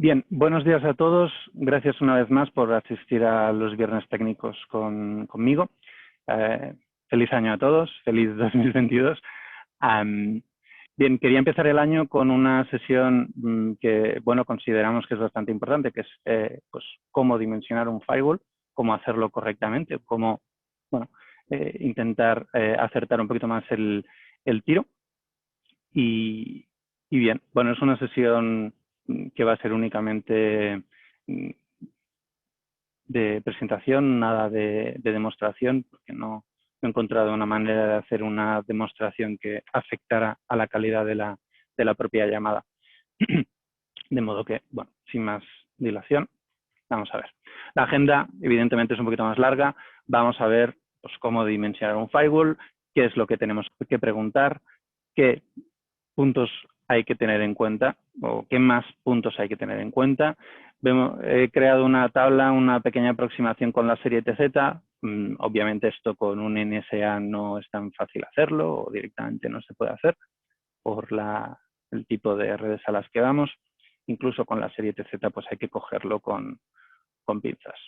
Bien, buenos días a todos. Gracias una vez más por asistir a los Viernes Técnicos conmigo. Feliz año a todos, feliz 2022. Bien, quería empezar el año con una sesión que, bueno, consideramos que es bastante importante, que es pues, cómo dimensionar un firewall, cómo hacerlo correctamente, cómo, bueno, intentar acertar un poquito más el tiro. Y bien, bueno, es una sesión que va a ser únicamente de presentación, nada de demostración, porque no he encontrado una manera de hacer una demostración que afectara a la calidad de la propia llamada. De modo que, bueno, sin más dilación, vamos a ver. La agenda, evidentemente, es un poquito más larga. Vamos a ver pues, cómo dimensionar un firewall, qué es lo que tenemos que preguntar, qué puntos hay que tener en cuenta o qué más puntos hay que tener en cuenta. He creado una tabla, una pequeña aproximación con la serie TZ. Obviamente esto con un NSA no es tan fácil hacerlo o directamente no se puede hacer por el tipo de redes a las que vamos. Incluso con la serie TZ pues hay que cogerlo con pinzas.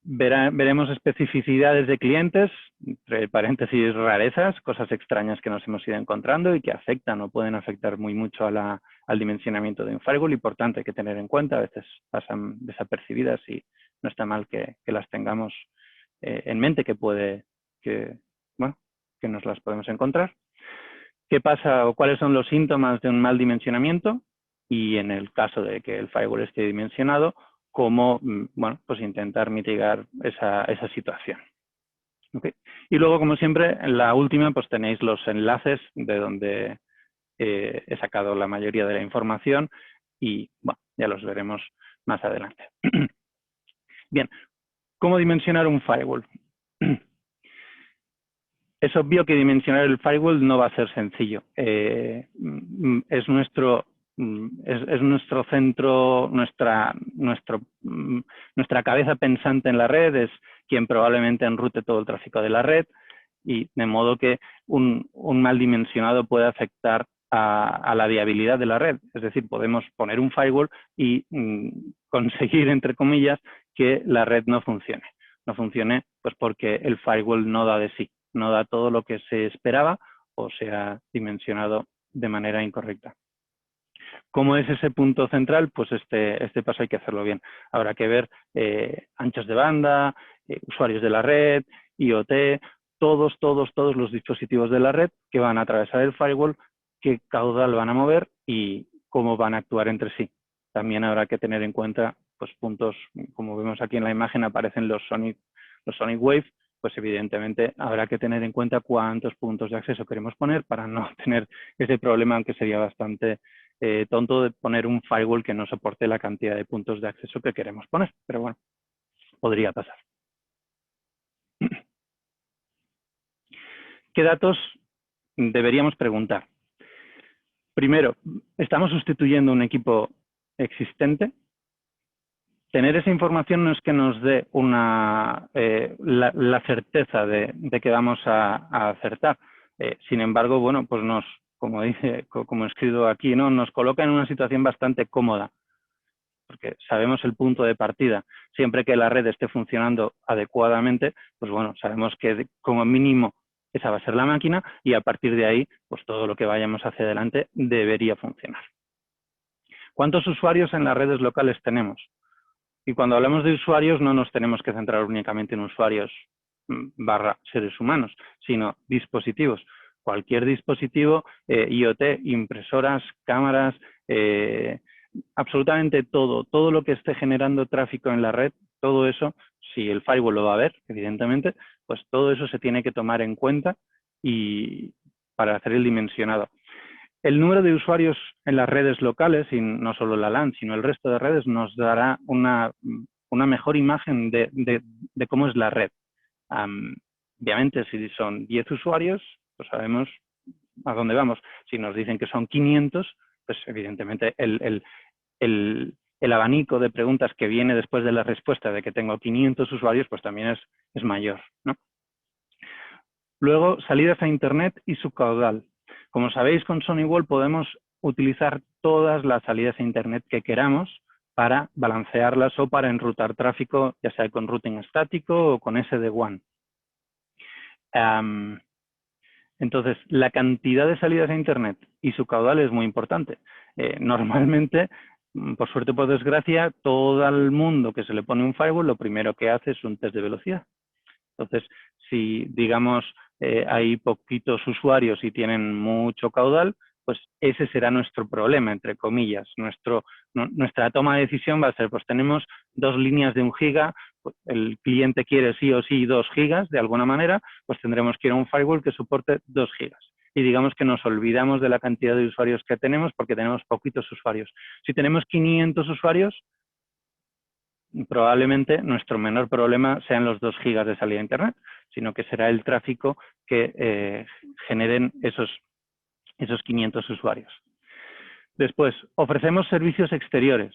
Veremos especificidades de clientes, entre paréntesis rarezas, cosas extrañas que nos hemos ido encontrando y que afectan o pueden afectar muy mucho al dimensionamiento de un firewall y por tanto hay que tener en cuenta, a veces pasan desapercibidas y no está mal que las tengamos en mente, que nos las podemos encontrar. ¿Qué pasa o cuáles son los síntomas de un mal dimensionamiento? Y en el caso de que el firewall esté dimensionado, cómo bueno, pues intentar mitigar esa situación. ¿Okay? Y luego, como siempre, en la última pues tenéis los enlaces de donde he sacado la mayoría de la información y bueno, ya los veremos más adelante. Bien, ¿cómo dimensionar un firewall? Es obvio que dimensionar el firewall no va a ser sencillo. Es nuestro centro, nuestra cabeza pensante en la red, es quien probablemente enrute todo el tráfico de la red y de modo que un mal dimensionado puede afectar a la viabilidad de la red. Es decir, podemos poner un firewall y conseguir, entre comillas, que la red no funcione. No funcione pues porque el firewall no da de sí, no da todo lo que se esperaba o se ha dimensionado de manera incorrecta. ¿Cómo es ese punto central? Pues este paso hay que hacerlo bien. Habrá que ver anchos de banda, usuarios de la red, IoT, todos los dispositivos de la red que van a atravesar el firewall, qué caudal van a mover y cómo van a actuar entre sí. También habrá que tener en cuenta pues, puntos, como vemos aquí en la imagen, aparecen los Sonic Wave, pues evidentemente habrá que tener en cuenta cuántos puntos de acceso queremos poner para no tener ese problema, aunque sería bastante tonto de poner un firewall que no soporte la cantidad de puntos de acceso que queremos poner. Pero bueno, podría pasar. ¿Qué datos deberíamos preguntar? Primero, ¿estamos sustituyendo un equipo existente? Tener esa información no es que nos dé la certeza de que vamos a acertar. Sin embargo, bueno, pues como he escrito aquí, ¿no? Nos coloca en una situación bastante cómoda, porque sabemos el punto de partida. Siempre que la red esté funcionando adecuadamente, pues bueno, sabemos que como mínimo esa va a ser la máquina y a partir de ahí, pues todo lo que vayamos hacia adelante debería funcionar. ¿Cuántos usuarios en las redes locales tenemos? Y cuando hablamos de usuarios no nos tenemos que centrar únicamente en usuarios / seres humanos, sino dispositivos. Cualquier dispositivo, IoT, impresoras, cámaras, absolutamente todo lo que esté generando tráfico en la red, todo eso, si el firewall lo va a ver, evidentemente, pues todo eso se tiene que tomar en cuenta y para hacer el dimensionado. El número de usuarios en las redes locales, y no solo la LAN, sino el resto de redes, nos dará una mejor imagen de cómo es la red. Obviamente, si son 10 usuarios, pues sabemos a dónde vamos. Si nos dicen que son 500, pues evidentemente el abanico de preguntas que viene después de la respuesta de que tengo 500 usuarios, pues también es mayor, ¿no? Luego, salidas a Internet y su caudal. Como sabéis, con SonyWall podemos utilizar todas las salidas a Internet que queramos para balancearlas o para enrutar tráfico, ya sea con routing estático o con SD-WAN. Entonces, la cantidad de salidas a Internet y su caudal es muy importante. Normalmente, por suerte o por desgracia, todo el mundo que se le pone un firewall, lo primero que hace es un test de velocidad. Entonces, si, digamos, hay poquitos usuarios y tienen mucho caudal, pues ese será nuestro problema, entre comillas. Nuestra toma de decisión va a ser, pues tenemos 2 líneas de 1 giga, pues el cliente quiere sí o sí 2 gigas, de alguna manera, pues tendremos que ir a un firewall que soporte 2 gigas. Y digamos que nos olvidamos de la cantidad de usuarios que tenemos porque tenemos poquitos usuarios. Si tenemos 500 usuarios, probablemente nuestro menor problema sean los 2 gigas de salida a Internet, sino que será el tráfico que generen esos 500 usuarios. Después, ofrecemos servicios exteriores.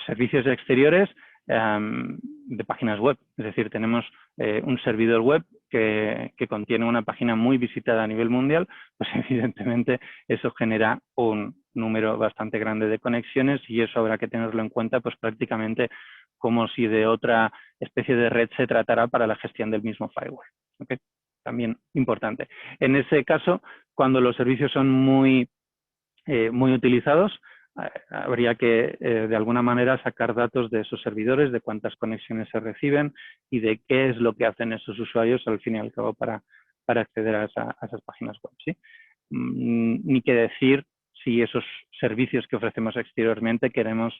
Servicios exteriores de páginas web. Es decir, tenemos un servidor web que contiene una página muy visitada a nivel mundial, pues evidentemente eso genera un número bastante grande de conexiones y eso habrá que tenerlo en cuenta pues prácticamente como si de otra especie de red se tratara para la gestión del mismo firewall. ¿Okay? También importante. En ese caso, cuando los servicios son muy utilizados, habría que de alguna manera sacar datos de esos servidores, de cuántas conexiones se reciben y de qué es lo que hacen esos usuarios al fin y al cabo para acceder a esas páginas web. ¿Sí? Ni que decir si esos servicios que ofrecemos exteriormente queremos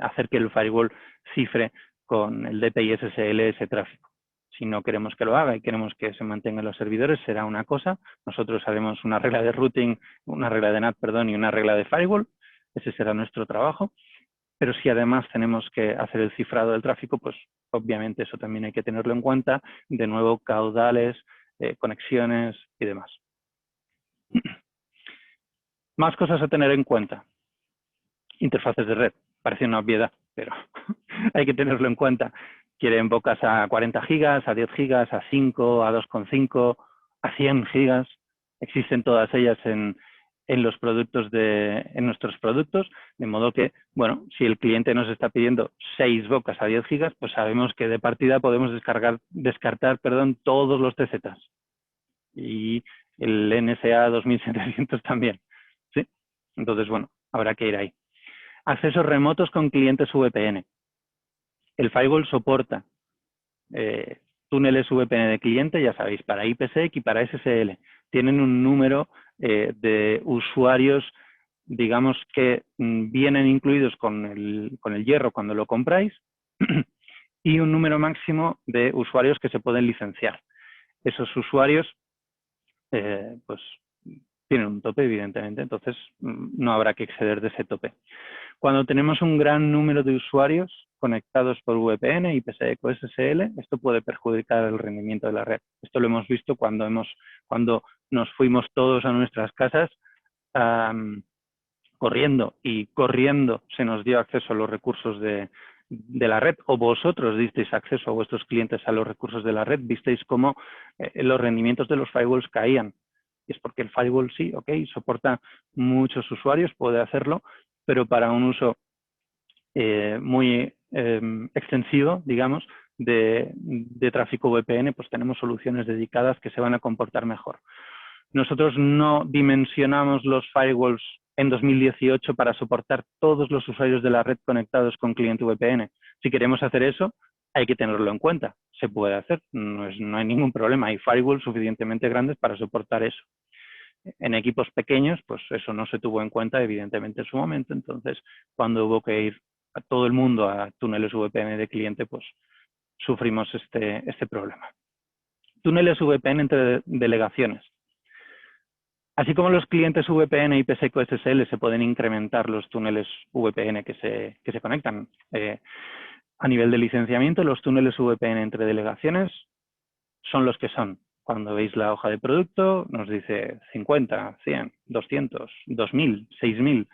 hacer que el firewall cifre con el DPI SSL ese tráfico. Si no queremos que lo haga y queremos que se mantengan los servidores, será una cosa. Nosotros haremos una regla de routing, una regla de NAT, perdón, y una regla de firewall. Ese será nuestro trabajo. Pero si además tenemos que hacer el cifrado del tráfico, pues obviamente eso también hay que tenerlo en cuenta. De nuevo, caudales, conexiones y demás. Más cosas a tener en cuenta. Interfaces de red. Parece una obviedad, pero hay que tenerlo en cuenta. Quieren bocas a 40 gigas, a 10 gigas, a 5, a 2,5, a 100 gigas. Existen todas ellas en los productos en nuestros productos, de modo que, bueno, si el cliente nos está pidiendo 6 bocas a 10 gigas, pues sabemos que de partida podemos descartar todos los TZs y el NSA 2700 también, ¿sí? Entonces, bueno, habrá que ir ahí. Accesos remotos con clientes VPN. El firewall soporta túneles VPN de cliente, ya sabéis, para IPsec y para SSL. Tienen un número de usuarios, digamos, que vienen incluidos con el hierro cuando lo compráis y un número máximo de usuarios que se pueden licenciar. Esos usuarios, pues, tienen un tope, evidentemente, entonces no habrá que exceder de ese tope. Cuando tenemos un gran número de usuarios conectados por VPN, IPsec o SSL, esto puede perjudicar el rendimiento de la red. Esto lo hemos visto cuando nos fuimos todos a nuestras casas corriendo se nos dio acceso a los recursos de la red, o vosotros disteis acceso a vuestros clientes a los recursos de la red, visteis cómo los rendimientos de los firewalls caían. Y es porque el firewall sí, ok, soporta muchos usuarios, puede hacerlo, pero para un uso muy extensivo, digamos, de tráfico VPN, pues tenemos soluciones dedicadas que se van a comportar mejor. Nosotros no dimensionamos los firewalls en 2018 para soportar todos los usuarios de la red conectados con cliente VPN. Si queremos hacer eso, hay que tenerlo en cuenta. Se puede hacer, no hay ningún problema. Hay firewalls suficientemente grandes para soportar eso. En equipos pequeños, pues eso no se tuvo en cuenta, evidentemente, en su momento. Entonces, cuando hubo que ir a todo el mundo a túneles VPN de cliente, pues sufrimos este problema. Túneles VPN entre delegaciones. Así como los clientes VPN y IPsec o SSL se pueden incrementar los túneles VPN que se conectan. A nivel de licenciamiento, los túneles VPN entre delegaciones son los que son. Cuando veis la hoja de producto, nos dice 50, 100, 200, 2000, 6000,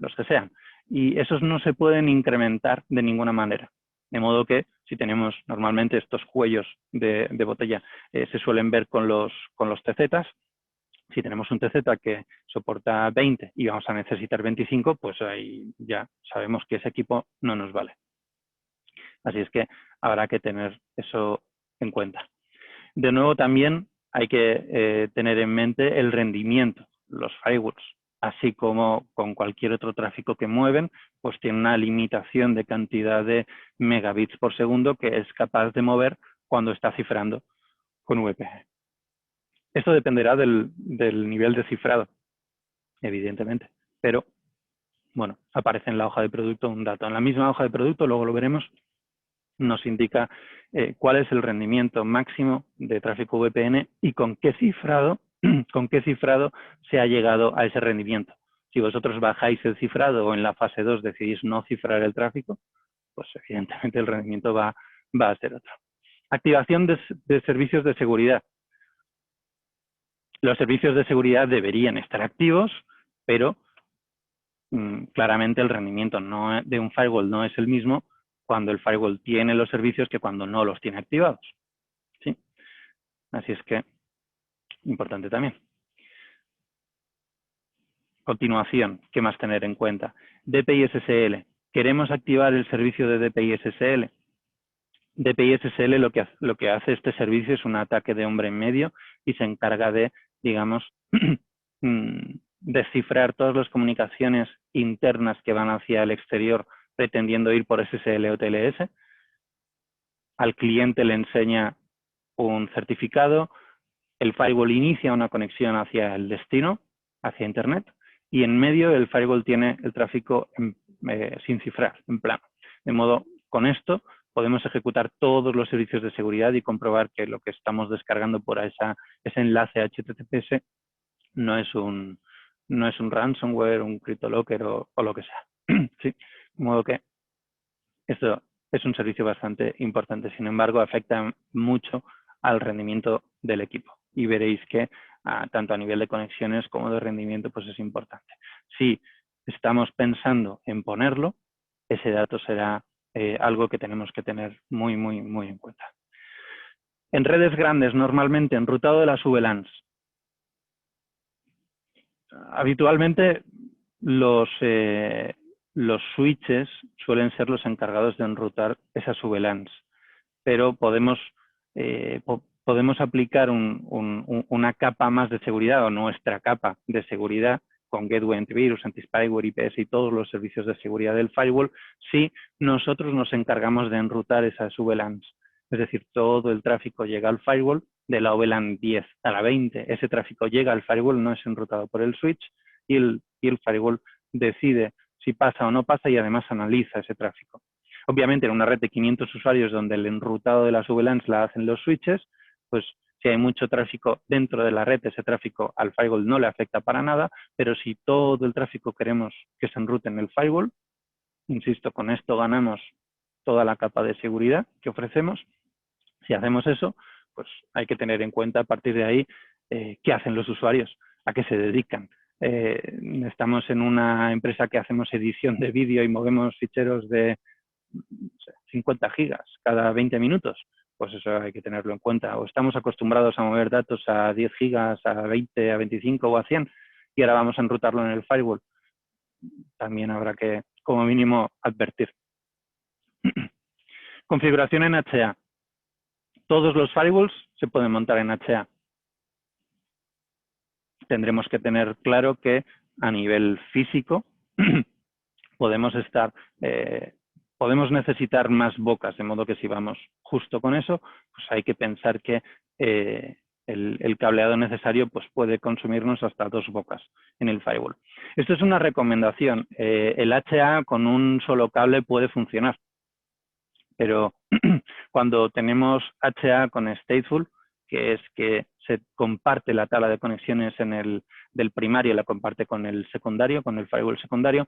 los que sean. Y esos no se pueden incrementar de ninguna manera. De modo que si tenemos normalmente estos cuellos de botella, se suelen ver con los TZs, Si tenemos un TZ que soporta 20 y vamos a necesitar 25, pues ahí ya sabemos que ese equipo no nos vale. Así es que habrá que tener eso en cuenta. De nuevo, también hay que tener en mente el rendimiento. Los firewalls, así como con cualquier otro tráfico que mueven, pues tienen una limitación de cantidad de megabits por segundo que es capaz de mover cuando está cifrando con VPG. Esto dependerá del nivel de cifrado, evidentemente, pero bueno, aparece en la hoja de producto un dato. En la misma hoja de producto, luego lo veremos, nos indica cuál es el rendimiento máximo de tráfico VPN y con qué cifrado se ha llegado a ese rendimiento. Si vosotros bajáis el cifrado o en la fase 2 decidís no cifrar el tráfico, pues evidentemente el rendimiento va a ser otro. Activación de servicios de seguridad. Los servicios de seguridad deberían estar activos, pero claramente el rendimiento de un firewall no es el mismo cuando el firewall tiene los servicios que cuando no los tiene activados. ¿Sí? Así es que, importante también. Continuación, ¿qué más tener en cuenta? DPI SSL. ¿Queremos activar el servicio de DPI SSL? DPI SSL lo que hace este servicio es un ataque de hombre en medio y se encarga de, digamos, descifrar todas las comunicaciones internas que van hacia el exterior pretendiendo ir por SSL o TLS. Al cliente le enseña un certificado, el firewall inicia una conexión hacia el destino, hacia Internet, y en medio el firewall tiene el tráfico sin cifrar, en plano. De modo, con esto podemos ejecutar todos los servicios de seguridad y comprobar que lo que estamos descargando por ese enlace HTTPS no es un ransomware, un CryptoLocker o lo que sea. ¿Sí? De modo que esto es un servicio bastante importante. Sin embargo, afecta mucho al rendimiento del equipo. Y veréis que tanto a nivel de conexiones como de rendimiento pues es importante. Si estamos pensando en ponerlo, ese dato será algo que tenemos que tener muy en cuenta. En redes grandes, normalmente enrutado de las VLANs. Habitualmente los switches suelen ser los encargados de enrutar esas VLANs, pero podemos aplicar una capa más de seguridad o nuestra capa de seguridad con Gateway Antivirus, Anti-Spyware, IPS y todos los servicios de seguridad del firewall si nosotros nos encargamos de enrutar esas VLANs. Es decir, todo el tráfico llega al firewall de la VLAN 10 a la 20. Ese tráfico llega al firewall, no es enrutado por el switch y el firewall decide si pasa o no pasa y además analiza ese tráfico. Obviamente, en una red de 500 usuarios donde el enrutado de las VLANs la hacen los switches, pues si hay mucho tráfico dentro de la red, ese tráfico al firewall no le afecta para nada, pero si todo el tráfico queremos que se enrute en el firewall, insisto, con esto ganamos toda la capa de seguridad que ofrecemos. Si hacemos eso, pues hay que tener en cuenta a partir de ahí qué hacen los usuarios, a qué se dedican. Estamos en una empresa que hacemos edición de vídeo y movemos ficheros de 50 gigas cada 20 minutos, pues eso hay que tenerlo en cuenta. O estamos acostumbrados a mover datos a 10 gigas, a 20, a 25 o a 100 y ahora vamos a enrutarlo en el firewall. También habrá que, como mínimo, advertir. Configuración en HA. Todos los firewalls se pueden montar en HA. Tendremos que tener claro que a nivel físico podemos necesitar más bocas, de modo que si vamos justo con eso, pues hay que pensar que el cableado necesario pues puede consumirnos hasta 2 bocas en el firewall. Esto es una recomendación. El HA con un solo cable puede funcionar, pero cuando tenemos HA con stateful, que es que se comparte la tabla de conexiones del primario, la comparte con el secundario, con el firewall secundario,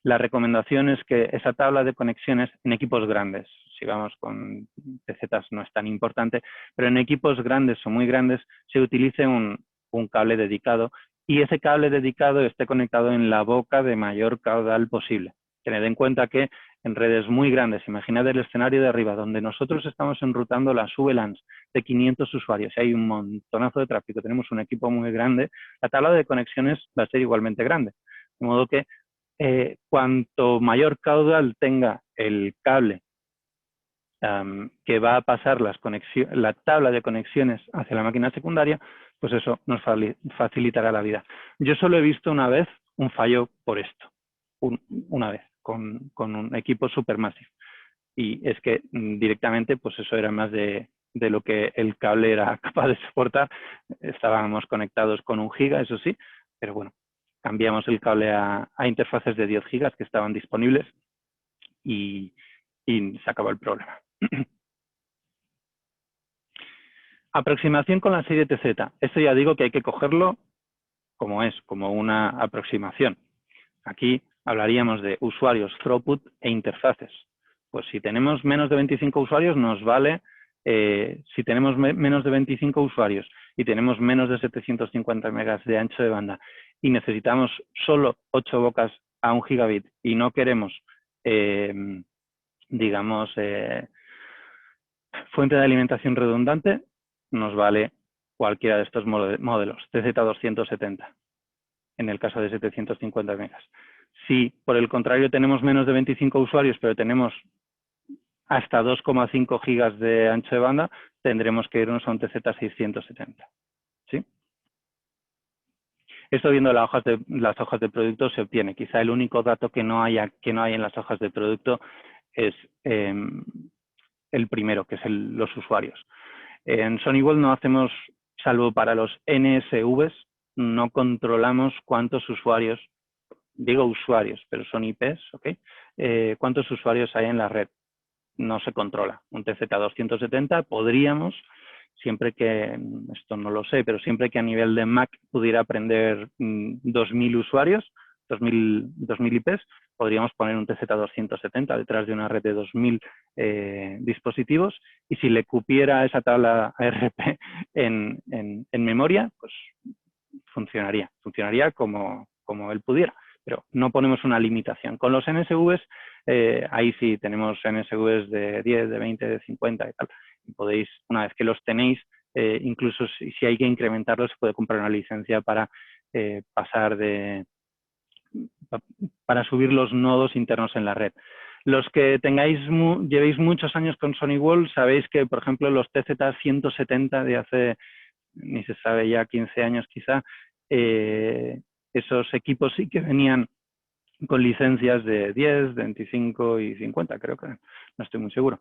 la recomendación es que esa tabla de conexiones en equipos grandes, si vamos con TZs no es tan importante, pero en equipos grandes o muy grandes se utilice un cable dedicado y ese cable dedicado esté conectado en la boca de mayor caudal posible. Tened en cuenta que en redes muy grandes, imaginad el escenario de arriba, donde nosotros estamos enrutando las VLANs de 500 usuarios y hay un montonazo de tráfico, tenemos un equipo muy grande, la tabla de conexiones va a ser igualmente grande. De modo que cuanto mayor caudal tenga el cable que va a pasar la tabla de conexiones hacia la máquina secundaria, pues eso nos facilitará la vida. Yo solo he visto una vez un fallo por esto, una vez, con un equipo Supermassive. Y es que directamente, pues eso era más de lo que el cable era capaz de soportar. Estábamos conectados con 1 giga, eso sí, pero bueno, cambiamos el cable a interfaces de 10 gigas que estaban disponibles y se acabó el problema. Aproximación con la serie TZ. Esto ya digo que hay que cogerlo como es, como una aproximación. Aquí hablaríamos de usuarios, throughput e interfaces. Pues si tenemos menos de 25 usuarios nos vale, si tenemos menos de 25 usuarios y tenemos menos de 750 megas de ancho de banda y necesitamos solo 8 bocas a 1 gigabit y no queremos, digamos, fuente de alimentación redundante, nos vale cualquiera de estos modelos, TZ270, en el caso de 750 megas. Si, por el contrario, tenemos menos de 25 usuarios, pero tenemos hasta 2,5 gigas de ancho de banda, tendremos que irnos a un TZ670. ¿Sí? Esto viendo las hojas de producto se obtiene. Quizá el único dato que no hay en las hojas de producto es el primero, que es los usuarios. En SonyWall no hacemos, salvo para los NSVs, no controlamos cuántos usuarios, digo usuarios, pero son IPs, ¿ok? Cuántos usuarios hay en la red. No se controla. Un TZ270 podríamos, siempre que, esto no lo sé, pero siempre que a nivel de Mac pudiera aprender 2.000 usuarios, 2.000 IPs, podríamos poner un TZ270 detrás de una red de 2.000 dispositivos y si le cupiera esa tabla ARP en memoria, pues funcionaría como él pudiera, pero no ponemos una limitación. Con los NSVs, ahí sí tenemos NSVs de 10, de 20, de 50 y tal. Y podéis, una vez que los tenéis, incluso si hay que incrementarlos, se puede comprar una licencia para para subir los nodos internos en la red. Los que llevéis muchos años con SonyWall, sabéis que, por ejemplo, los TZ170 de hace, ni se sabe ya, 15 años quizá, esos equipos sí que venían con licencias de 10, 25 y 50, creo que, no estoy muy seguro.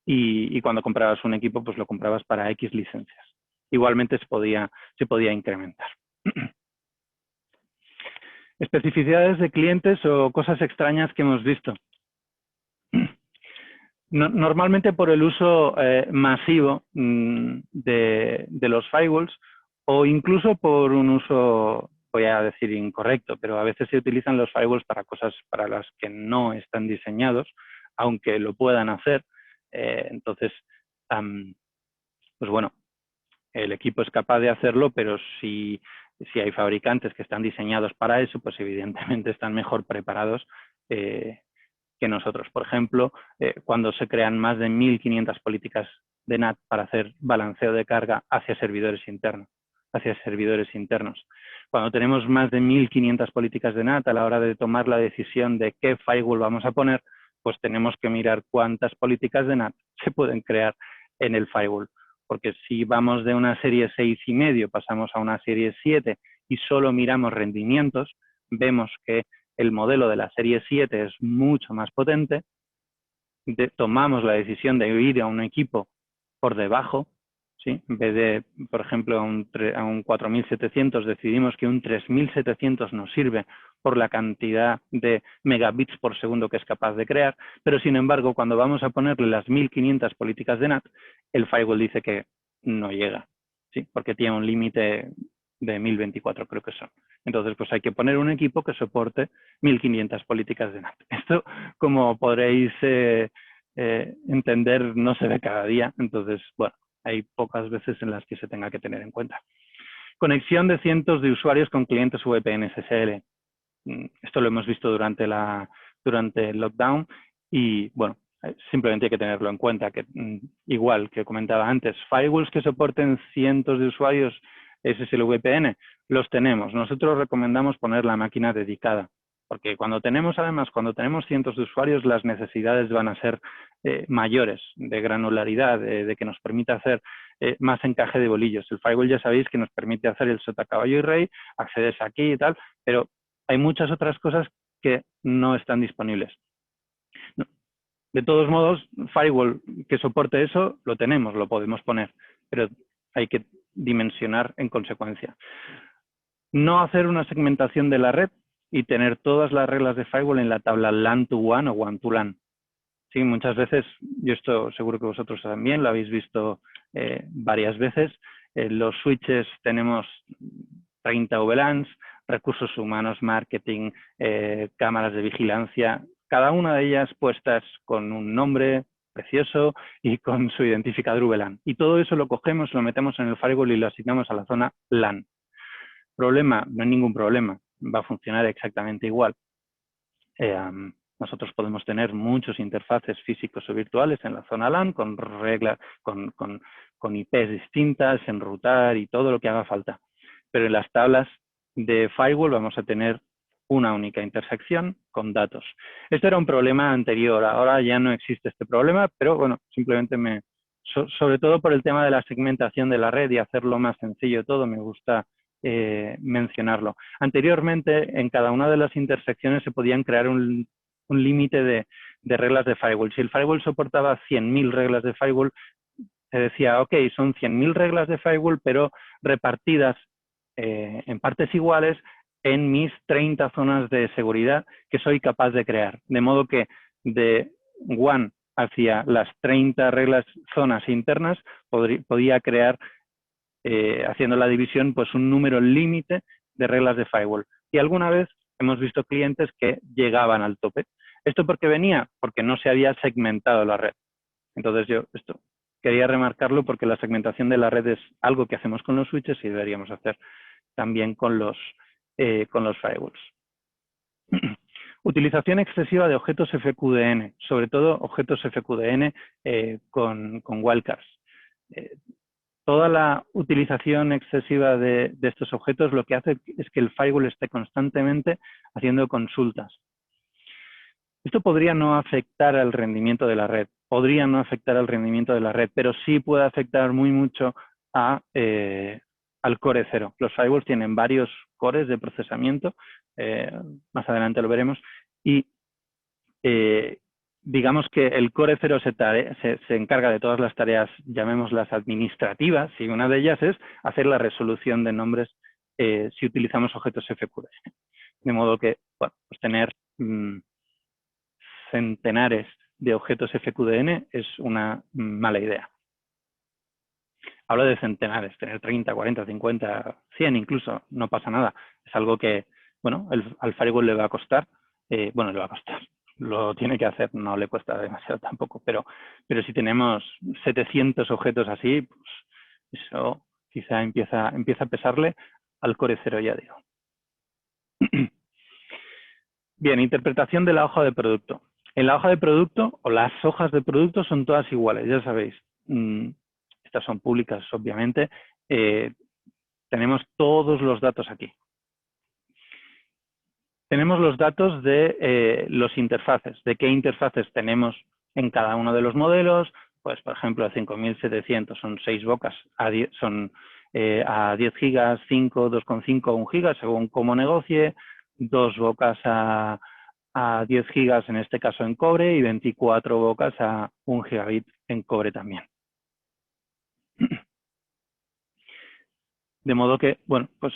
Y cuando comprabas un equipo, pues lo comprabas para X licencias. Igualmente se podía incrementar. Especificidades de clientes o cosas extrañas que hemos visto. Normalmente por el uso masivo de los firewalls o incluso por un uso, voy a decir incorrecto, pero a veces se utilizan los firewalls para cosas para las que no están diseñados, aunque lo puedan hacer. Entonces, pues bueno, el equipo es capaz de hacerlo, pero si hay fabricantes que están diseñados para eso, pues evidentemente están mejor preparados que nosotros. Por ejemplo, cuando se crean más de 1.500 políticas de NAT para hacer balanceo de carga hacia servidores internos. Cuando tenemos más de 1.500 políticas de NAT, a la hora de tomar la decisión de qué firewall vamos a poner, pues tenemos que mirar cuántas políticas de NAT se pueden crear en el firewall. Porque si vamos de una serie 6,5, pasamos a una serie 7 y solo miramos rendimientos, vemos que el modelo de la serie 7 es mucho más potente, tomamos la decisión de ir a un equipo por debajo, ¿sí? En vez de, por ejemplo, a un 4700, decidimos que un 3700 nos sirve por la cantidad de megabits por segundo que es capaz de crear, pero sin embargo, cuando vamos a ponerle las 1.500 políticas de NAT, el firewall dice que no llega, ¿sí? Porque tiene un límite de 1024, creo que son. Entonces, pues hay que poner un equipo que soporte 1.500 políticas de NAT. Esto, como podréis entender, no se ve cada día. Entonces, bueno, hay pocas veces en las que se tenga que tener en cuenta. Conexión de cientos de usuarios con clientes VPN SSL. Esto lo hemos visto durante el lockdown Y bueno, simplemente hay que tenerlo en cuenta, que igual que comentaba antes, firewalls que soporten cientos de usuarios SSL-VPN, los tenemos. Nosotros recomendamos poner la máquina dedicada, porque cuando tenemos cientos de usuarios, las necesidades van a ser mayores de granularidad, de que nos permita hacer más encaje de bolillos. El firewall ya sabéis que nos permite hacer el sota, caballo y rey, accedes aquí y tal, pero hay muchas otras cosas que no están disponibles. De todos modos, firewall que soporte eso, lo tenemos, lo podemos poner, pero hay que dimensionar en consecuencia. No hacer una segmentación de la red y tener todas las reglas de firewall en la tabla LAN to WAN o WAN to LAN. Sí, muchas veces, yo esto seguro que vosotros también lo habéis visto varias veces, los switches tenemos 30 VLANs, recursos humanos, marketing, cámaras de vigilancia, cada una de ellas puestas con un nombre precioso y con su identificador VLAN. Y todo eso lo cogemos, lo metemos en el firewall y lo asignamos a la zona LAN. ¿Problema? No hay ningún problema, va a funcionar exactamente igual. Nosotros podemos tener muchos interfaces físicos o virtuales en la zona LAN con reglas, con IPs distintas, enrutar y todo lo que haga falta. Pero en las tablas de firewall vamos a tener una única intersección con datos. Esto era un problema anterior, ahora ya no existe este problema, pero bueno, simplemente sobre todo por el tema de la segmentación de la red y hacerlo más sencillo todo, me gusta mencionarlo. Anteriormente, en cada una de las intersecciones se podían crear un límite de reglas de firewall. Si el firewall soportaba 100.000 reglas de firewall, se decía, ok, son 100.000 reglas de firewall, pero repartidas en partes iguales en mis 30 zonas de seguridad que soy capaz de crear. De modo que de WAN hacia las 30 reglas, zonas internas, podía crear, haciendo la división, pues un número límite de reglas de firewall. Y alguna vez hemos visto clientes que llegaban al tope. ¿Esto por qué venía? Porque no se había segmentado la red. Entonces yo esto quería remarcarlo porque la segmentación de la red es algo que hacemos con los switches y deberíamos hacer también con los firewalls. Utilización excesiva de objetos FQDN, sobre todo objetos FQDN con wildcards. Toda la utilización excesiva de estos objetos lo que hace es que el firewall esté constantemente haciendo consultas. Esto podría no afectar al rendimiento de la red, pero sí puede afectar muy mucho al core 0. Los firewalls tienen varios cores de procesamiento, más adelante lo veremos, y digamos que el core 0 se encarga de todas las tareas, llamémoslas administrativas, y una de ellas es hacer la resolución de nombres si utilizamos objetos FQDN. De modo que, bueno, pues tener centenares de objetos FQDN es una mala idea. Hablo de centenares, tener 30, 40, 50, 100 incluso, no pasa nada. Es algo que, bueno, al firewall le va a costar, bueno, le va a costar, lo tiene que hacer, no le cuesta demasiado tampoco, pero si tenemos 700 objetos así, pues eso quizá empieza a pesarle al core 0, ya digo. Bien, interpretación de la hoja de producto. En la hoja de producto, o las hojas de producto son todas iguales, ya sabéis. Estas son públicas, obviamente. Tenemos todos los datos aquí. Tenemos los datos de los interfaces, de qué interfaces tenemos en cada uno de los modelos. Pues, por ejemplo, el 5700 son 6 bocas, son a 10 gigas, 5, 2,5, 1 giga, según cómo negocie. 2 bocas a 10 gigas, en este caso en cobre, y 24 bocas a 1 gigabit en cobre también. De modo que, bueno, pues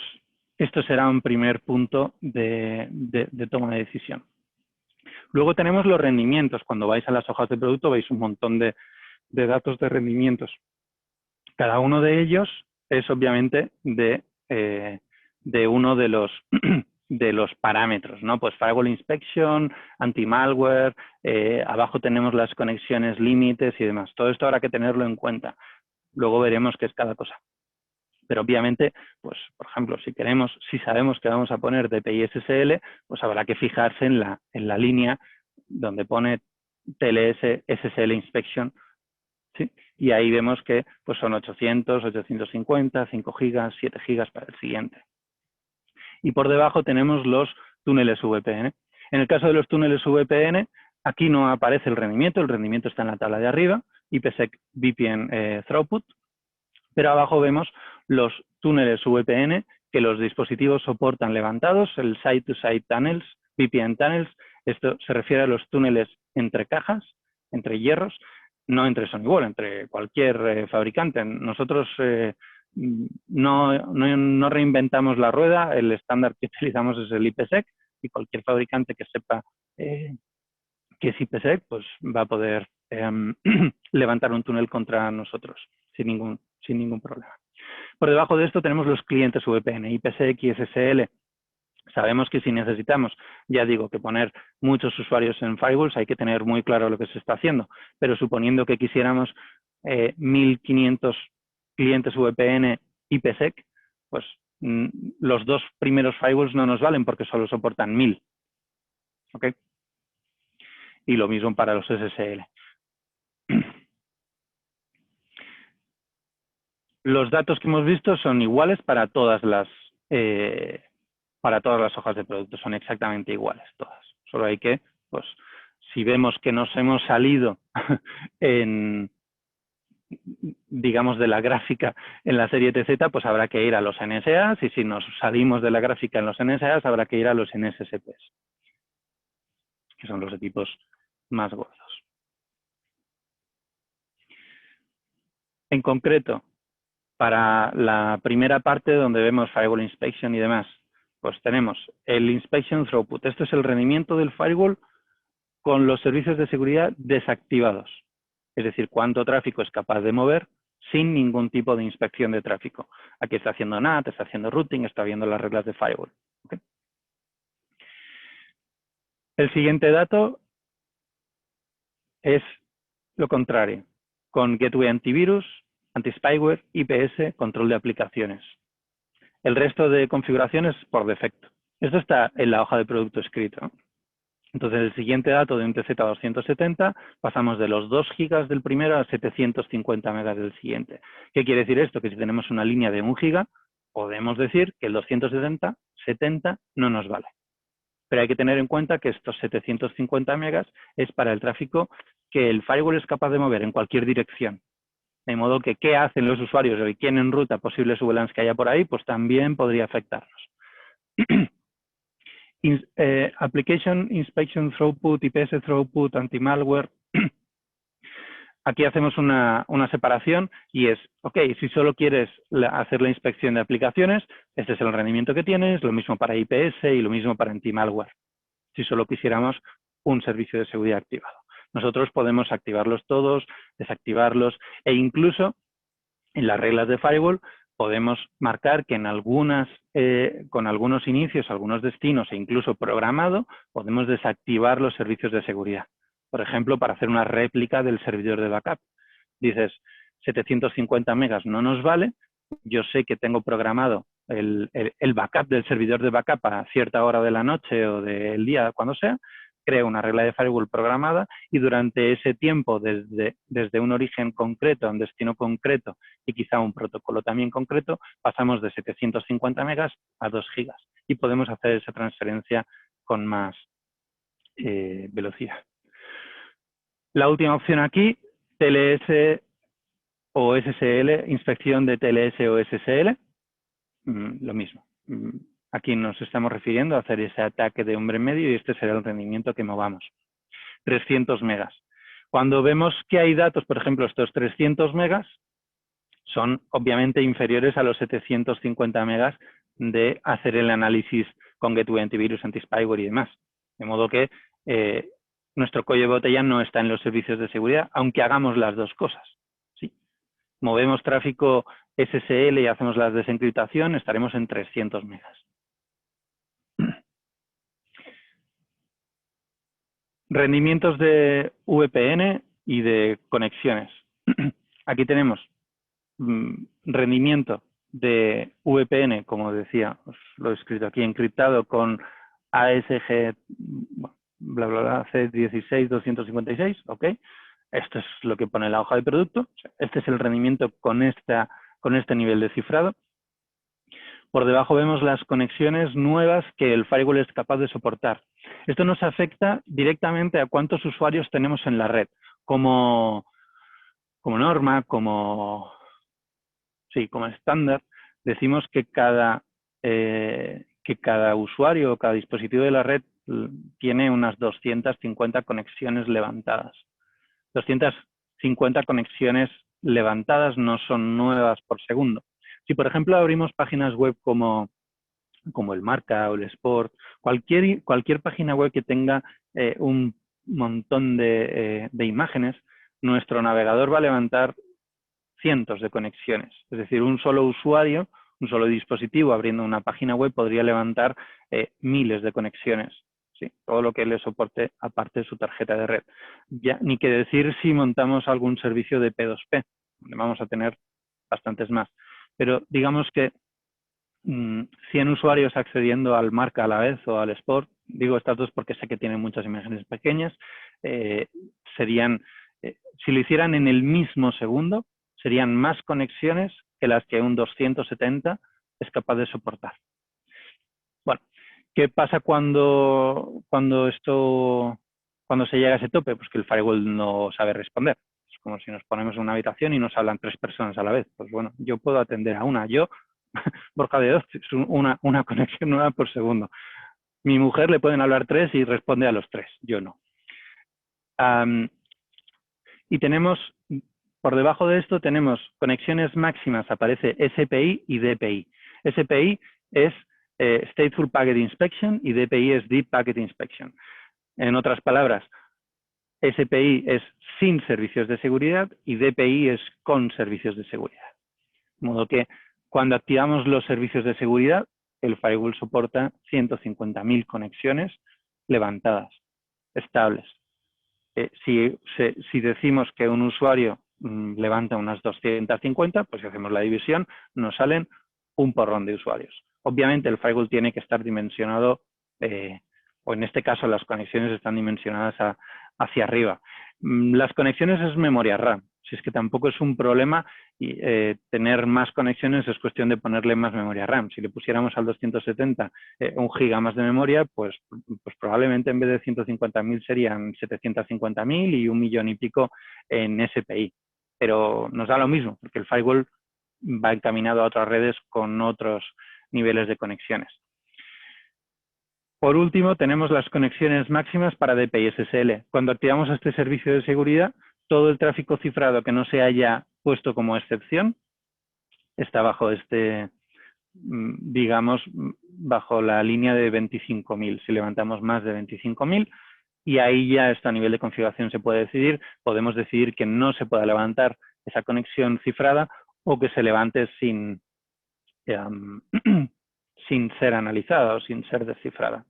esto será un primer punto de toma de decisión. Luego tenemos los rendimientos. Cuando vais a las hojas de producto veis un montón de datos de rendimientos. Cada uno de ellos es obviamente de uno de los parámetros, ¿no? Pues Firewall Inspection, Anti-Malware, abajo tenemos las conexiones límites y demás. Todo esto habrá que tenerlo en cuenta. Luego veremos qué es cada cosa. Pero obviamente, pues, por ejemplo, si sabemos que vamos a poner DPI SSL, pues habrá que fijarse en la línea donde pone TLS SSL Inspection, ¿sí? Y ahí vemos que pues son 800, 850, 5 gigas, 7 gigas para el siguiente. Y por debajo tenemos los túneles VPN. En el caso de los túneles VPN, aquí no aparece el rendimiento está en la tabla de arriba, IPsec VPN Throughput, pero abajo vemos los túneles VPN que los dispositivos soportan levantados, el Side-to-Side Tunnels, VPN Tunnels. Esto se refiere a los túneles entre cajas, entre hierros, no entre Sony-Wall, entre cualquier fabricante. Nosotros no reinventamos la rueda, el estándar que utilizamos es el IPsec y cualquier fabricante que sepa que es IPsec pues va a poder levantar un túnel contra nosotros sin ningún problema. Por debajo de esto tenemos los clientes VPN, IPsec y SSL. Sabemos que si necesitamos, ya digo, que poner muchos usuarios en firewalls, hay que tener muy claro lo que se está haciendo, pero suponiendo que quisiéramos 1500 clientes VPN IPsec, pues los dos primeros firewalls no nos valen porque solo soportan 1000. ¿Ok? Y lo mismo para los SSL. Los datos que hemos visto son iguales para todas las hojas de producto, son exactamente iguales todas. Solo hay que, pues, si vemos que nos hemos salido digamos, de la gráfica en la serie TZ, pues habrá que ir a los NSAs, y si nos salimos de la gráfica en los NSAs, habrá que ir a los NSSPs, que son los equipos más gordos. En concreto, para la primera parte donde vemos Firewall Inspection y demás, pues tenemos el Inspection Throughput. Esto es el rendimiento del firewall con los servicios de seguridad desactivados. Es decir, cuánto tráfico es capaz de mover sin ningún tipo de inspección de tráfico. Aquí está haciendo NAT, está haciendo routing, está viendo las reglas de firewall. ¿Okay? El siguiente dato es lo contrario, con Gateway Antivirus, Anti-Spyware, IPS, control de aplicaciones. El resto de configuraciones por defecto. Esto está en la hoja de producto escrito. Entonces, el siguiente dato de un TZ270, pasamos de los 2 gigas del primero a 750 megas del siguiente. ¿Qué quiere decir esto? Que si tenemos una línea de 1 giga, podemos decir que el 270 no nos vale. Pero hay que tener en cuenta que estos 750 megas es para el tráfico que el firewall es capaz de mover en cualquier dirección. De modo que qué hacen los usuarios y quién enruta posibles VLANs que haya por ahí, pues también podría afectarnos. Application Inspection Throughput, IPS Throughput, Anti-Malware. Aquí hacemos una separación y es, ok, si solo quieres hacer la inspección de aplicaciones, este es el rendimiento que tienes, lo mismo para IPS y lo mismo para Anti-Malware. Si solo quisiéramos un servicio de seguridad activado. Nosotros podemos activarlos todos, desactivarlos e incluso en las reglas de firewall podemos marcar que en con algunos inicios, algunos destinos e incluso programado, podemos desactivar los servicios de seguridad. Por ejemplo, para hacer una réplica del servidor de backup. Dices, 750 megas no nos vale, yo sé que tengo programado el backup del servidor de backup a cierta hora de la noche o del día, cuando sea, creo una regla de firewall programada y durante ese tiempo, desde un origen concreto a un destino concreto y quizá un protocolo también concreto, pasamos de 750 megas a 2 gigas y podemos hacer esa transferencia con más velocidad. La última opción aquí, TLS o SSL, inspección de TLS o SSL, lo mismo. Aquí nos estamos refiriendo a hacer ese ataque de hombre en medio y este será el rendimiento que movamos. 300 megas. Cuando vemos que hay datos, por ejemplo, estos 300 megas, son obviamente inferiores a los 750 megas de hacer el análisis con Gateway Antivirus, Anti-Spyware y demás. De modo que nuestro cuello de botella no está en los servicios de seguridad, aunque hagamos las dos cosas. ¿Sí? Movemos tráfico SSL y hacemos la desencriptación, estaremos en 300 megas. Rendimientos de VPN y de conexiones. Aquí tenemos rendimiento de VPN, como decía, os lo he escrito aquí, encriptado con ASG, bla, bla, bla, C16256, ok. Esto es lo que pone la hoja de producto. Este es el rendimiento con este nivel de cifrado. Por debajo vemos las conexiones nuevas que el firewall es capaz de soportar. Esto nos afecta directamente a cuántos usuarios tenemos en la red. Como norma, como estándar, decimos que cada usuario o cada dispositivo de la red tiene unas 250 conexiones levantadas. 250 conexiones levantadas no son nuevas por segundo. Si, por ejemplo, abrimos páginas web como el Marca o el Sport, cualquier página web que tenga un montón de imágenes, nuestro navegador va a levantar cientos de conexiones. Es decir, un solo usuario, un solo dispositivo abriendo una página web podría levantar miles de conexiones. ¿Sí? Todo lo que le soporte aparte de su tarjeta de red. Ya, ni que decir si montamos algún servicio de P2P, donde vamos a tener bastantes más. Pero digamos que 100 usuarios accediendo al Marca a la vez o al Sport, digo estas dos porque sé que tienen muchas imágenes pequeñas, serían, si lo hicieran en el mismo segundo, serían más conexiones que las que un 270 es capaz de soportar. Bueno, ¿qué pasa cuando se llega a ese tope? Pues que el firewall no sabe responder. Es como si nos ponemos en una habitación y nos hablan 3 personas a la vez. Pues bueno, yo puedo atender a una. Yo, Borja de Oz, es una conexión nueva por segundo. Mi mujer le pueden hablar 3 y responde a los 3. Yo no. Y tenemos, por debajo de esto, tenemos conexiones máximas, aparece SPI y DPI. SPI es Stateful Packet Inspection y DPI es Deep Packet Inspection. En otras palabras, SPI es sin servicios de seguridad y DPI es con servicios de seguridad. De modo que cuando activamos los servicios de seguridad, el firewall soporta 150.000 conexiones levantadas, estables. Si decimos que un usuario levanta unas 250, pues si hacemos la división, nos salen un porrón de usuarios. Obviamente el firewall tiene que estar dimensionado, o en este caso las conexiones están dimensionadas hacia arriba. Las conexiones es memoria RAM. Si es que tampoco es un problema y tener más conexiones, es cuestión de ponerle más memoria RAM. Si le pusiéramos al 270 1 giga más de memoria, pues probablemente en vez de 150.000 serían 750.000 y 1 millón y pico en SPI. Pero nos da lo mismo, porque el firewall va encaminado a otras redes con otros niveles de conexiones. Por último, tenemos las conexiones máximas para DPI SSL. Cuando activamos este servicio de seguridad, todo el tráfico cifrado que no se haya puesto como excepción está bajo digamos, bajo la línea de 25.000. Si levantamos más de 25.000, y ahí ya esto a nivel de configuración se puede decidir, podemos decidir que no se pueda levantar esa conexión cifrada o que se levante sin ser analizada o sin ser descifrada.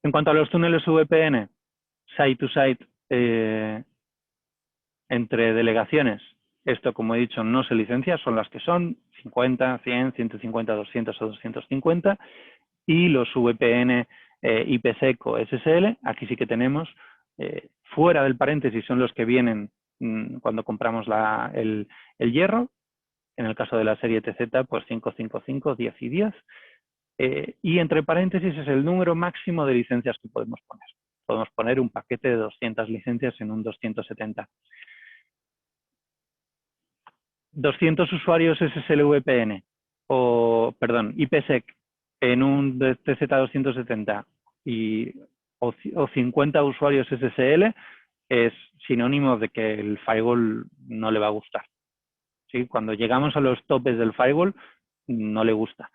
En cuanto a los túneles VPN, site-to-site, entre delegaciones, esto, como he dicho, no se licencia, son las que son, 50, 100, 150, 200 o 250, y los VPN IPsec o SSL, aquí sí que tenemos, fuera del paréntesis son los que vienen cuando compramos el hierro, en el caso de la serie TZ, pues 555, 10 y 10, y entre paréntesis es el número máximo de licencias que podemos poner. Podemos poner un paquete de 200 licencias en un 270. 200 usuarios SSL VPN, IPsec en un TZ270 o 50 usuarios SSL es sinónimo de que el firewall no le va a gustar. ¿Sí? Cuando llegamos a los topes del firewall, no le gusta.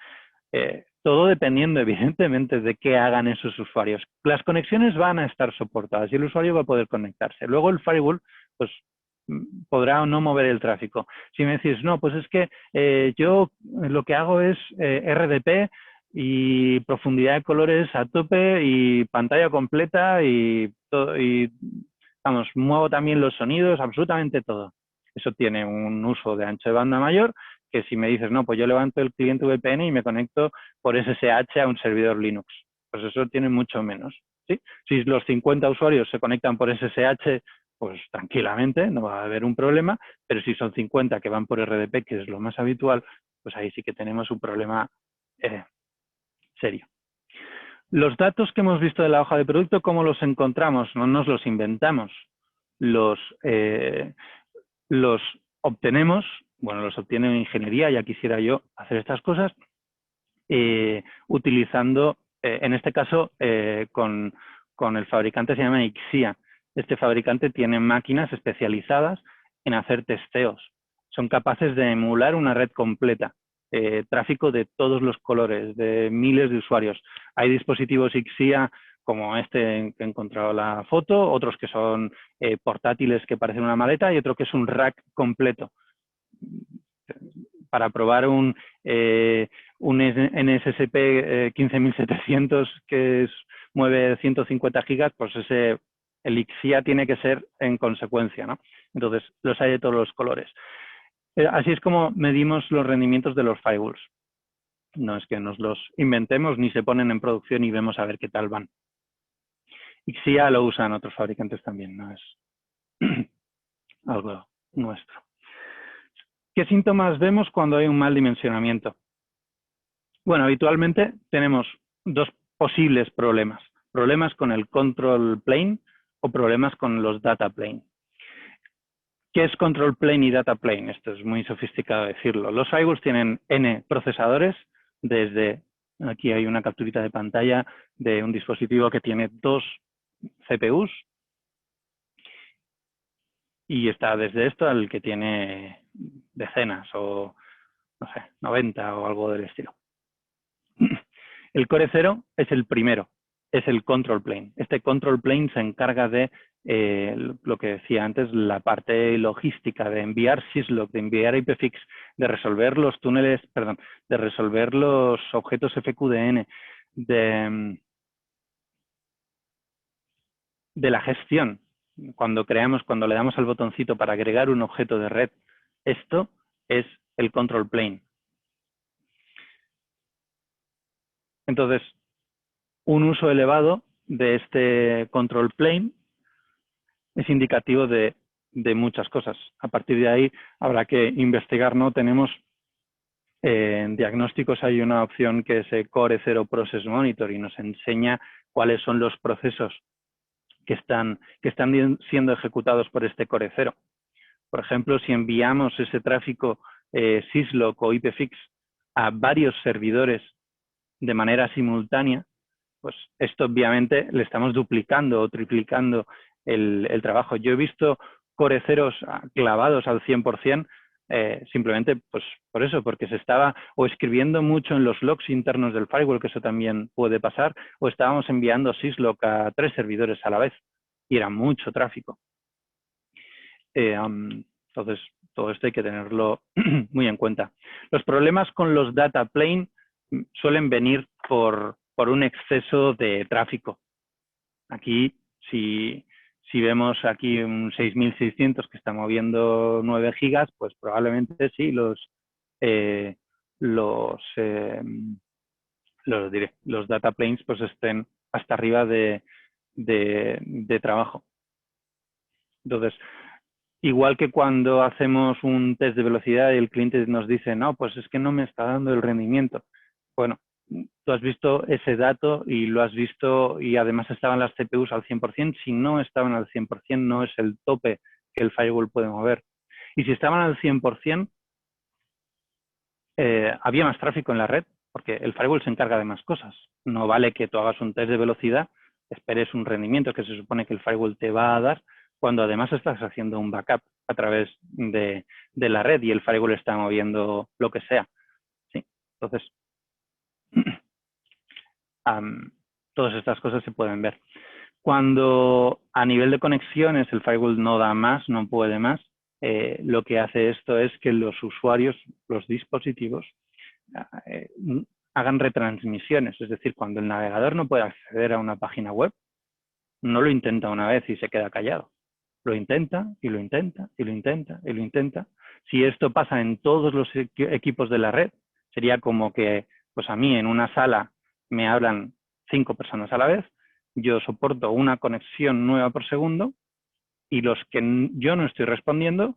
Todo dependiendo, evidentemente, de qué hagan esos usuarios. Las conexiones van a estar soportadas y el usuario va a poder conectarse. Luego el firewall, pues, podrá o no mover el tráfico. Si me decís, no, pues es que yo lo que hago es RDP y profundidad de colores a tope y pantalla completa y vamos, muevo también los sonidos, absolutamente todo. Eso tiene un uso de ancho de banda mayor, que si me dices, no, pues yo levanto el cliente VPN y me conecto por SSH a un servidor Linux. pues eso tiene mucho menos, ¿sí? Si los 50 usuarios se conectan por SSH, pues tranquilamente, no va a haber un problema, pero si son 50 que van por RDP, que es lo más habitual, pues ahí sí que tenemos un problema serio. Los datos que hemos visto de la hoja de producto, ¿cómo los encontramos? No nos los inventamos. Los obtenemos, bueno, los obtiene ingeniería, ya quisiera yo hacer estas cosas, utilizando, en este caso, con el fabricante, se llama Ixia. Este fabricante tiene máquinas especializadas en hacer testeos. Son capaces de emular una red completa, tráfico de todos los colores, de miles de usuarios. Hay dispositivos Ixia como este que he encontrado la foto, otros que son portátiles que parecen una maleta y otro que es un rack completo. Para probar un NSSP 15700 que mueve 150 gigas, pues el Ixia tiene que ser en consecuencia, ¿no? Entonces, los hay de todos los colores. Así es como medimos los rendimientos de los firewalls. No es que nos los inventemos ni se ponen en producción y vemos a ver qué tal van. Ixia lo usan otros fabricantes también, no es algo nuestro. ¿Qué síntomas vemos cuando hay un mal dimensionamiento? Bueno, habitualmente tenemos dos posibles problemas. Problemas con el control plane o problemas con los data plane. ¿Qué es control plane y data plane? Esto es muy sofisticado decirlo. Los firewalls tienen N procesadores, desde aquí hay una capturita de pantalla de un dispositivo que tiene 2 CPUs y está desde esto al que tiene decenas o, no sé, 90 o algo del estilo. El Core 0 es el primero, es el control plane. Este control plane se encarga de lo que decía antes, la parte logística de enviar syslog, de enviar IPFix, de resolver los túneles, perdón, de resolver los objetos FQDN, de la gestión. Cuando le damos al botoncito para agregar un objeto de red, esto es el control plane. Entonces, un uso elevado de este control plane es indicativo de muchas cosas. A partir de ahí habrá que investigar, ¿no? Tenemos en diagnósticos hay una opción que es Core 0 Process Monitor y nos enseña cuáles son los procesos que están siendo ejecutados por este Core 0. Por ejemplo, si enviamos ese tráfico syslog o IPFix a varios servidores de manera simultánea, pues esto obviamente le estamos duplicando o triplicando el trabajo. Yo he visto Core 0 clavados al 100%, simplemente pues por eso, porque se estaba o escribiendo mucho en los logs internos del firewall, que eso también puede pasar, o estábamos enviando syslog a 3 servidores a la vez y era mucho tráfico. Entonces, todo esto hay que tenerlo muy en cuenta. Los problemas con los data plane suelen venir por un exceso de tráfico. Aquí, si vemos aquí un 6600 que está moviendo 9 gigas, pues probablemente sí, los data planes pues estén hasta arriba de trabajo. Entonces, igual que cuando hacemos un test de velocidad y el cliente nos dice, no, pues es que no me está dando el rendimiento. Bueno, tú has visto ese dato y lo has visto y además estaban las CPUs al 100%. Si no estaban al 100%, no es el tope que el firewall puede mover. Y si estaban al 100%, había más tráfico en la red, porque el firewall se encarga de más cosas. No vale que tú hagas un test de velocidad, esperes un rendimiento que se supone que el firewall te va a dar, cuando además estás haciendo un backup a través de la red y el firewall está moviendo lo que sea. ¿Sí? Entonces, todas estas cosas se pueden ver. Cuando a nivel de conexiones el firewall no da más, no puede más, lo que hace esto es que los usuarios, los dispositivos, hagan retransmisiones. Es decir, cuando el navegador no puede acceder a una página web, no lo intenta una vez y se queda callado. Lo intenta y lo intenta y lo intenta y lo intenta. Si esto pasa en todos los equipos de la red, sería como que pues a mí en una sala me hablan 5 personas a la vez, yo soporto una conexión nueva por segundo y los que yo no estoy respondiendo,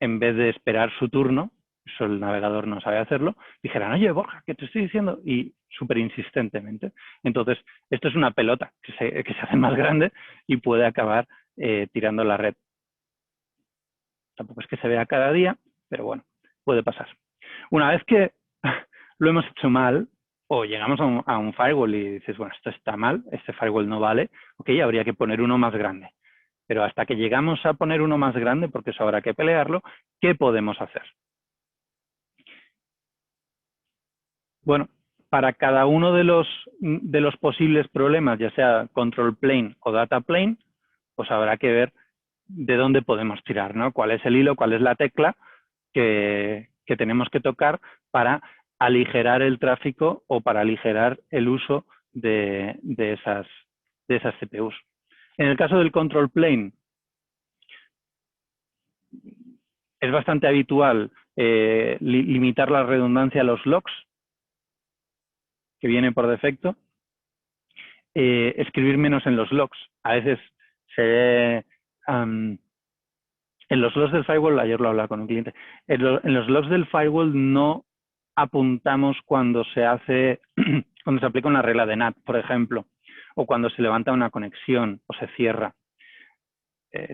en vez de esperar su turno, eso el navegador no sabe hacerlo, dijeran, oye, Borja, ¿qué te estoy diciendo? Y súper insistentemente. Entonces, esto es una pelota que se hace más grande y puede acabar tirando la red. Tampoco es que se vea cada día, pero bueno, puede pasar. Una vez que lo hemos hecho mal, o llegamos a un firewall y dices, bueno, esto está mal, este firewall no vale, ok, habría que poner uno más grande. Pero hasta que llegamos a poner uno más grande, porque eso habrá que pelearlo, ¿qué podemos hacer? Bueno, para cada uno de los posibles problemas, ya sea control plane o data plane, pues habrá que ver de dónde podemos tirar, ¿no? Cuál es el hilo, cuál es la tecla que tenemos que tocar para aligerar el tráfico o para aligerar el uso de esas CPUs. En el caso del control plane, es bastante habitual limitar la redundancia a los logs, que viene por defecto, escribir menos en los logs. A veces se ve, en los logs del firewall, ayer lo hablaba con un cliente, en los logs del firewall no apuntamos cuando se hace, cuando se aplica una regla de NAT, por ejemplo, o cuando se levanta una conexión o se cierra.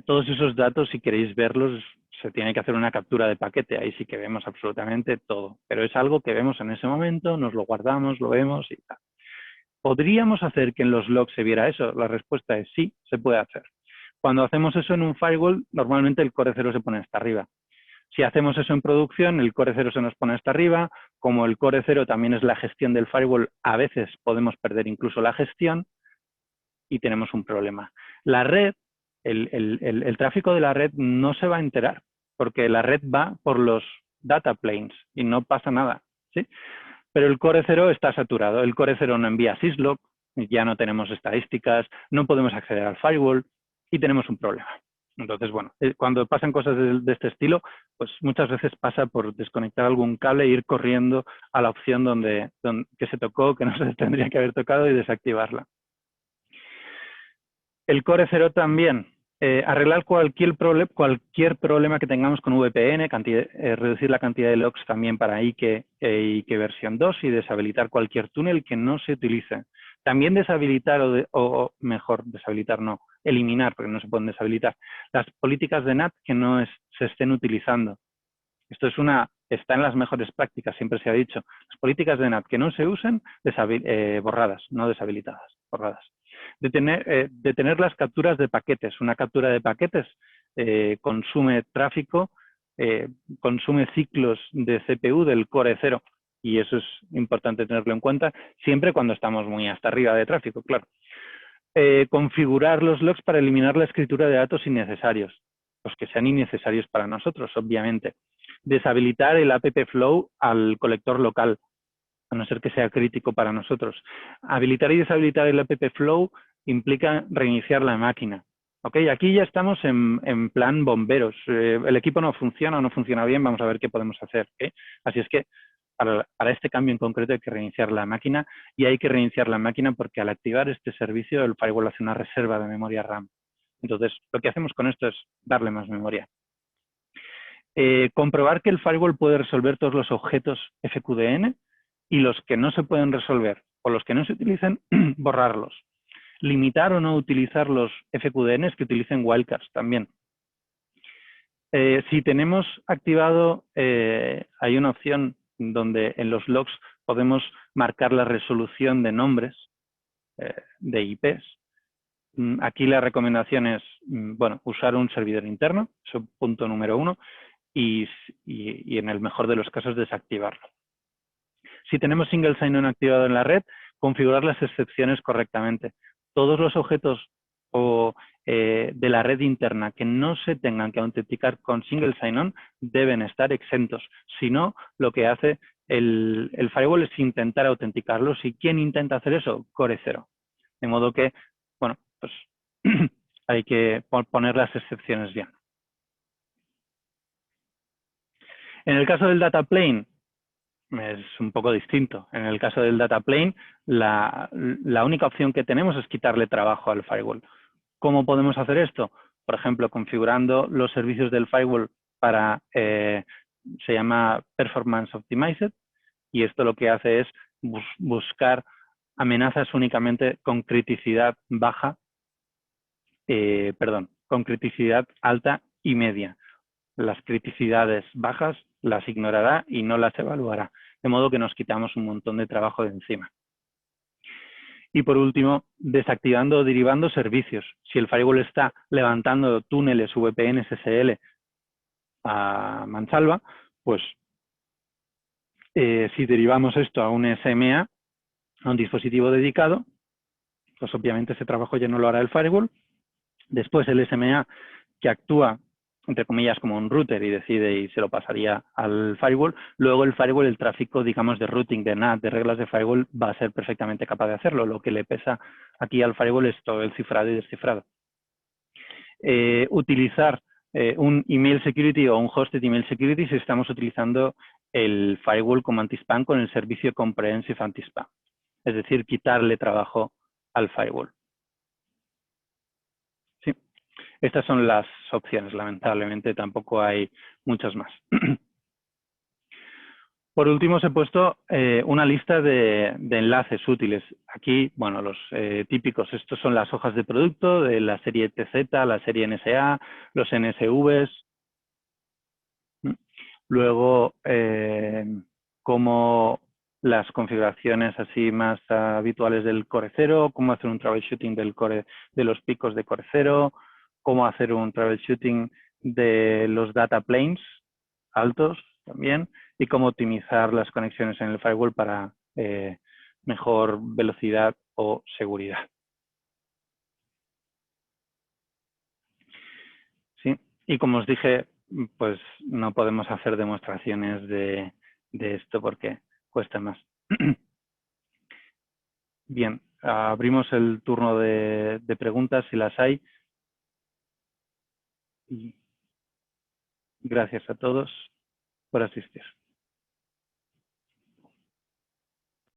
Todos esos datos, si queréis verlos, se tiene que hacer una captura de paquete, ahí sí que vemos absolutamente todo, pero es algo que vemos en ese momento, nos lo guardamos, lo vemos y tal. ¿Podríamos hacer que en los logs se viera eso? La respuesta es sí, se puede hacer. Cuando hacemos eso en un firewall, normalmente el core 0 se pone hasta arriba. Si hacemos eso en producción, el core 0 se nos pone hasta arriba. Como el core 0 también es la gestión del firewall, a veces podemos perder incluso la gestión y tenemos un problema. La red, el tráfico de la red no se va a enterar, porque la red va por los data planes y no pasa nada, ¿sí? Pero el core 0 está saturado. El core 0 no envía syslog, ya no tenemos estadísticas, no podemos acceder al firewall y tenemos un problema. Entonces, bueno, cuando pasan cosas de este estilo, pues muchas veces pasa por desconectar algún cable e ir corriendo a la opción donde que se tocó, que no se tendría que haber tocado y desactivarla. El core 0 también, arreglar cualquier problema que tengamos con VPN, reducir la cantidad de logs también para IKE versión 2 y deshabilitar cualquier túnel que no se utilice. También deshabilitar o mejor, deshabilitar no, eliminar, porque no se pueden deshabilitar, las políticas de NAT que no se estén utilizando. Esto está en las mejores prácticas, siempre se ha dicho. Las políticas de NAT que no se usen, borradas, no deshabilitadas, borradas. Detener las capturas de paquetes. Una captura de paquetes consume tráfico, consume ciclos de CPU del core 0 y eso es importante tenerlo en cuenta siempre cuando estamos muy hasta arriba de tráfico, claro. Configurar los logs para eliminar la escritura de datos innecesarios, los que sean innecesarios para nosotros, obviamente. Deshabilitar el app flow al colector local, a no ser que sea crítico para nosotros. Habilitar y deshabilitar el app flow implica reiniciar la máquina. ¿Okay? Aquí ya estamos en plan bomberos. El equipo no funciona o no funciona bien, vamos a ver qué podemos hacer. ¿Okay? Así es que para este cambio en concreto hay que reiniciar la máquina y hay que reiniciar la máquina porque al activar este servicio el firewall hace una reserva de memoria RAM. Entonces, lo que hacemos con esto es darle más memoria. Comprobar que el firewall puede resolver todos los objetos FQDN y los que no se pueden resolver o los que no se utilicen, borrarlos. Limitar o no utilizar los FQDNs que utilicen wildcards también. Si tenemos activado, hay una opción donde en los logs podemos marcar la resolución de nombres de IPs. Aquí la recomendación es, bueno, usar un servidor interno, eso punto número 1, y en el mejor de los casos desactivarlo. Si tenemos single sign-on activado en la red, configurar las excepciones correctamente. Todos los objetos de la red interna que no se tengan que autenticar con single sign-on deben estar exentos. Si no, lo que hace el firewall es intentar autenticarlos. ¿Y quién intenta hacer eso? Core 0. De modo que, bueno, pues hay que poner las excepciones bien. En el caso del data plane, es un poco distinto. En el caso del data plane, la única opción que tenemos es quitarle trabajo al firewall. ¿Cómo podemos hacer esto? Por ejemplo, configurando los servicios del firewall para, se llama Performance Optimized, y esto lo que hace es buscar amenazas únicamente con criticidad baja, con criticidad alta y media. Las criticidades bajas las ignorará y no las evaluará, de modo que nos quitamos un montón de trabajo de encima. Y por último, desactivando o derivando servicios. Si el firewall está levantando túneles VPN SSL a mansalva, pues si derivamos esto a un SMA, a un dispositivo dedicado, pues obviamente ese trabajo ya no lo hará el firewall. Después el SMA, que actúa, entre comillas, como un router y decide y se lo pasaría al firewall. Luego el firewall, el tráfico, digamos, de routing, de NAT, de reglas de firewall, va a ser perfectamente capaz de hacerlo. Lo que le pesa aquí al firewall es todo el cifrado y descifrado. Utilizar un email security o un hosted email security si estamos utilizando el firewall como anti-spam con el servicio comprehensive anti-spam. Es decir, quitarle trabajo al firewall. Sí. Estas son las opciones, lamentablemente tampoco hay muchas más. Por último, os he puesto una lista de enlaces útiles. Aquí, bueno, los típicos, estos son las hojas de producto de la serie TZ, la serie NSA, los NSVs. Luego, como las configuraciones así más habituales del Core 0, cómo hacer un troubleshooting de los picos de Core 0, cómo hacer un troubleshooting de los data planes altos también, y cómo optimizar las conexiones en el firewall para mejor velocidad o seguridad. Sí, y como os dije, pues no podemos hacer demostraciones de esto porque cuesta más. Bien, abrimos el turno de preguntas si las hay. Y gracias a todos por asistir.